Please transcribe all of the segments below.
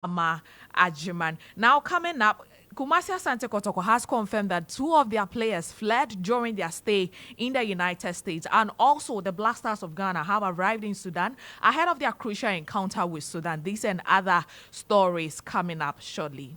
Agyemang. Now coming up, Kumasi Asante Kotoko has confirmed that two of their players fled during their stay in the United States, and also the Black Stars of Ghana have arrived in Sudan ahead of their crucial encounter with Sudan. These and other stories coming up shortly.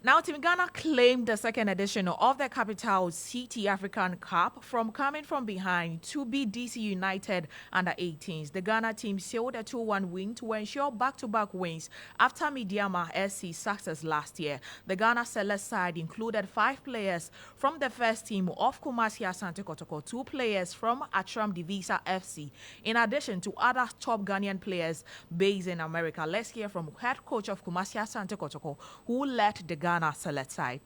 Now, Team Ghana claimed the second edition of the Capital City African Cup from coming from behind to beat DC United under 18s. The Ghana team sealed a 2-1 win to ensure back-to-back wins after Midiama SC's success last year. The Ghana Select side included 5 players from the first team of Kumasi Asante Kotoko, 2 players from Atram Divisa FC, in addition to other top Ghanaian players based in America. Let's hear from head coach of Kumasi Asante Kotoko, who led the Ghana Select side.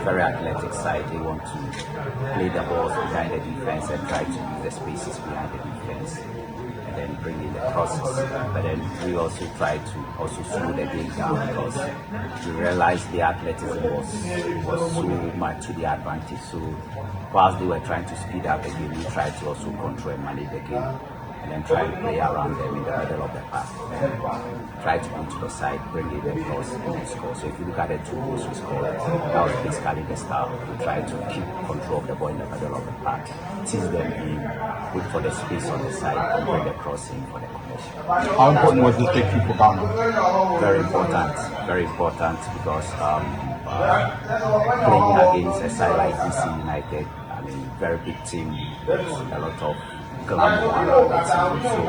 Very athletic side. They want to play the balls behind the defense and try to use the spaces behind the defense and then bring in the crosses. But then we also try to also slow the game down because we realized the athleticism was so much to the advantage. So whilst they were trying to speed up the game, we tried to also control and manage the game, and then try to play around them in the middle of the park and try to go to the side, bring it across and then score. So if you look at the 2 goals we scored, that was basically the style. We try to keep control of the ball in the middle of the park, tease them in, wait for the space on the side and bring the crossing for the connection. How important was this victory for Ghana? Very important because playing against a side like DC United, I mean, very big team, a lot of glamour around the team.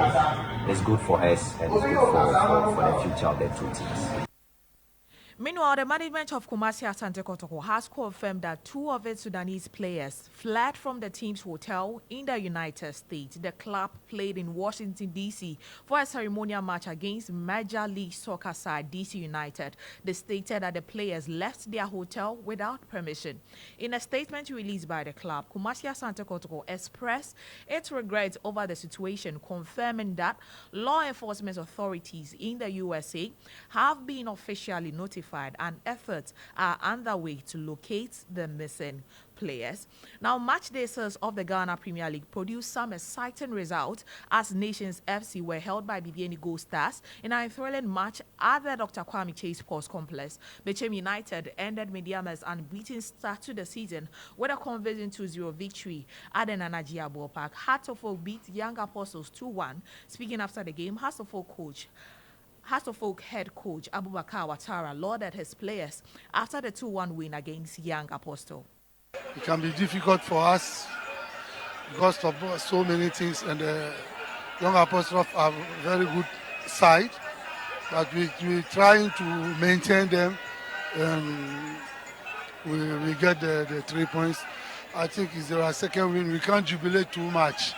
So it's good for us and it's good for the future of the 2 teams. Meanwhile, the management of Kumasi Asante Kotoko has confirmed that 2 of its Sudanese players fled from the team's hotel in the United States. The club played in Washington, D.C. for a ceremonial match against Major League Soccer side DC United. They stated that the players left their hotel without permission. In a statement released by the club, Kumasi Asante Kotoko expressed its regret over the situation, confirming that law enforcement authorities in the USA have been officially notified and efforts are underway to locate the missing players. Now, match day sales of the Ghana Premier League produced some exciting results as Nations FC were held by BBN Gold Stars in a thrilling match at the Dr. Kwame Chase Sports Complex. Bechem United ended Mediama's unbeaten start to the season with a convincing 2-0 victory at the Nana Agyemang Park. Hearts of Oak beat Young Apostles 2-1. Speaking after the game, Hearts of Oak head coach Abubakar Ouattara lauded his players after the 2-1 win against Young Apostle. It can be difficult for us because of so many things, and Young Apostle are a very good side, but we're trying to maintain them, and we get the 3 points. I think it's our second win. We can't jubilate too much.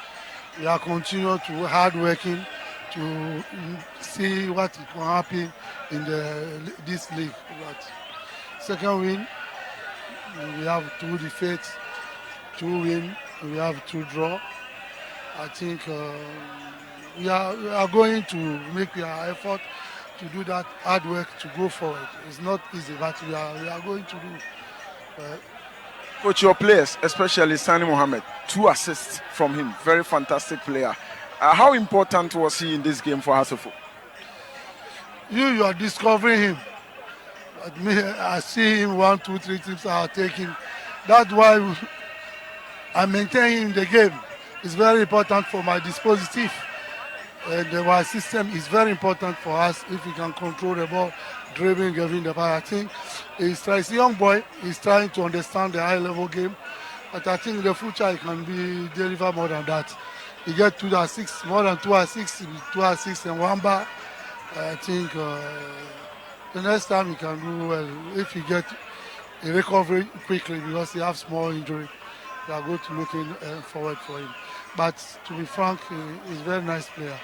We are continuing to hard working to see what will happen in this league. But second win, we have 2 defeats, 2 wins, we have 2 draw. I think we are going to make our effort to do that hard work to go forward. It's not easy, but we are going to do. Coach, your players, especially Sani Mohammed, 2 assists from him, very fantastic player. How important was he in this game for Hasselhoff? You are discovering him. But me, I see him 1, 2, 3 tips I take him. That's why I maintain him in the game. It's very important for my dispositive. And our system is very important for us if we can control the ball, dribbling, giving the ball. I think he's a young boy. He's trying to understand the high-level game. But I think in the future he can deliver more than that. He get 2 assists, more than 2 assists, 2 assists and 1 bar. I think the next time he can do well if he get a recovery quickly because he has small injury. We are going to looking forward for him. But to be frank, he's a very nice player.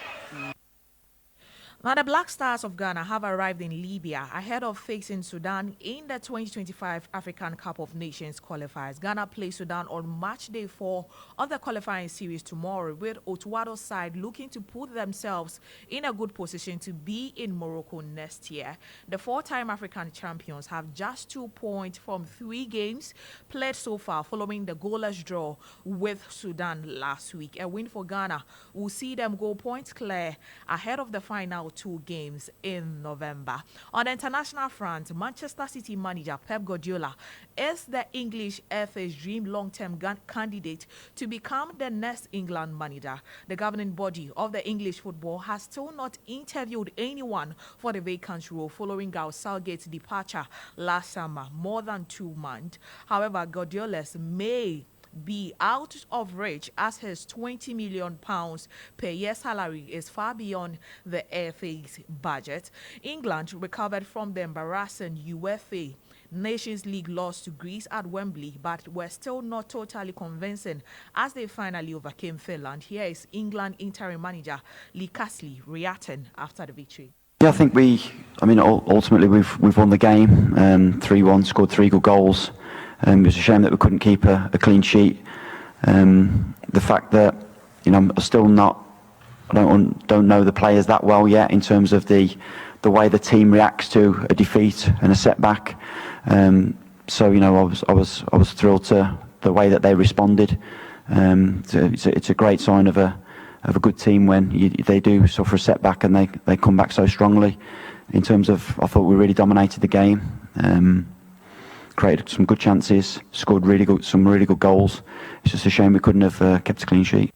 Now, the Black Stars of Ghana have arrived in Libya ahead of facing Sudan in the 2025 African Cup of Nations qualifiers. Ghana plays Sudan on match day 4 of the qualifying series tomorrow, with Otuado's side looking to put themselves in a good position to be in Morocco next year. The 4-time African champions have just 2 points from 3 games played so far, following the goalless draw with Sudan last week. A win for Ghana will see them go points clear ahead of the final 2 games in November. On the international front, Manchester City manager Pep Guardiola is the English FA's dream long-term candidate to become the next England manager. The governing body of the English football has still not interviewed anyone for the vacant role following Gareth Southgate's departure last summer, more than 2 months. However, Guardiola's may be out of reach as his £20 million per year salary is far beyond the FA's budget. England recovered from the embarrassing UEFA Nations League loss to Greece at Wembley, but were still not totally convincing as they finally overcame Finland. Here is England interim manager Lee Casley reacting after the victory. Yeah, I think ultimately we've won the game, 3-1, scored 3 good goals. It was a shame that we couldn't keep a clean sheet. The fact that I'm still not, I don't know the players that well yet in terms of the way the team reacts to a defeat and a setback. So I was thrilled to the way that they responded. It's a great sign of a good team when they do suffer a setback and they come back so strongly. In terms of, I thought we really dominated the game. Created some good chances, scored some really good goals. It's just a shame we couldn't have kept a clean sheet.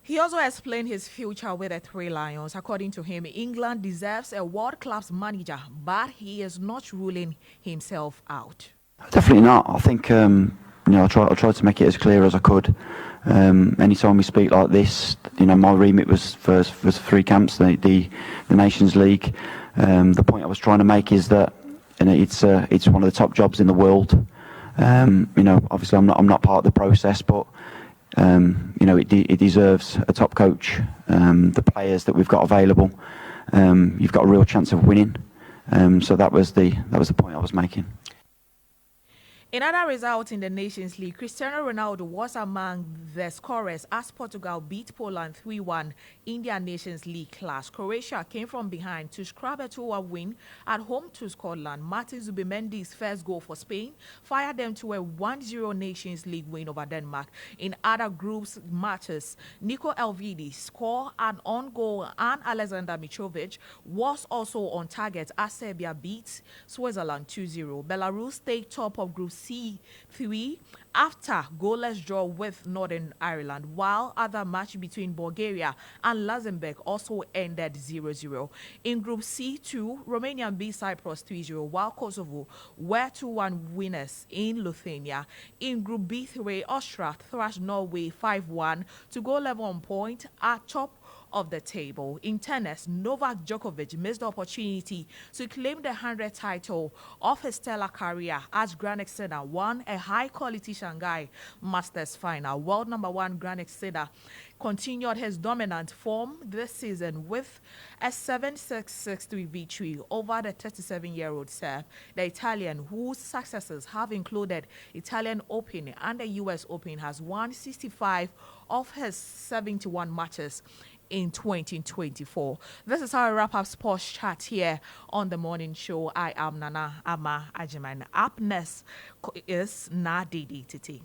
He also explained his future with the Three Lions. According to him, England deserves a world-class manager, but he is not ruling himself out. Definitely not. I think I tried to make it as clear as I could. Anytime we speak like this, my remit was for 3 camps, the Nations League. The point I was trying to make is that it's one of the top jobs in the world. Obviously I'm not part of the process, but it deserves a top coach. The players that we've got available, you've got a real chance of winning. So that was the point I was making. In other results in the Nations League, Cristiano Ronaldo was among the scorers as Portugal beat Poland 3-1 in their Nations League clash. Croatia came from behind to scrap a 2-1 win at home to Scotland. Martin Zubimendi's first goal for Spain fired them to a 1-0 Nations League win over Denmark. In other groups matches, Nico Elvedi scored an own goal and Alexander Mitrovic was also on target as Serbia beat Switzerland 2-0. Belarus stayed top of Group C3 after goalless draw with Northern Ireland, while other match between Bulgaria and Luxembourg also ended 0-0. In Group C2, Romania beat Cyprus 3-0, while Kosovo were 2-1 winners in Lithuania. In Group B3, Austria thrashed Norway 5-1 to go level on point at top of the table. In tennis, Novak Djokovic missed the opportunity to claim the 100th title of his stellar career as Grand Exeter won a high-quality Shanghai Masters final. World number 1 Grand Exeter continued his dominant form this season with a 7-6, 6-3 victory over the 37-year-old Serb. The Italian, whose successes have included Italian Open and the US Open, has won 65 of his 71 matches in 2024. This is how I wrap up sports chat here on the morning show. I am Nana Ama Agyemang. Up next is Na Didi Titi.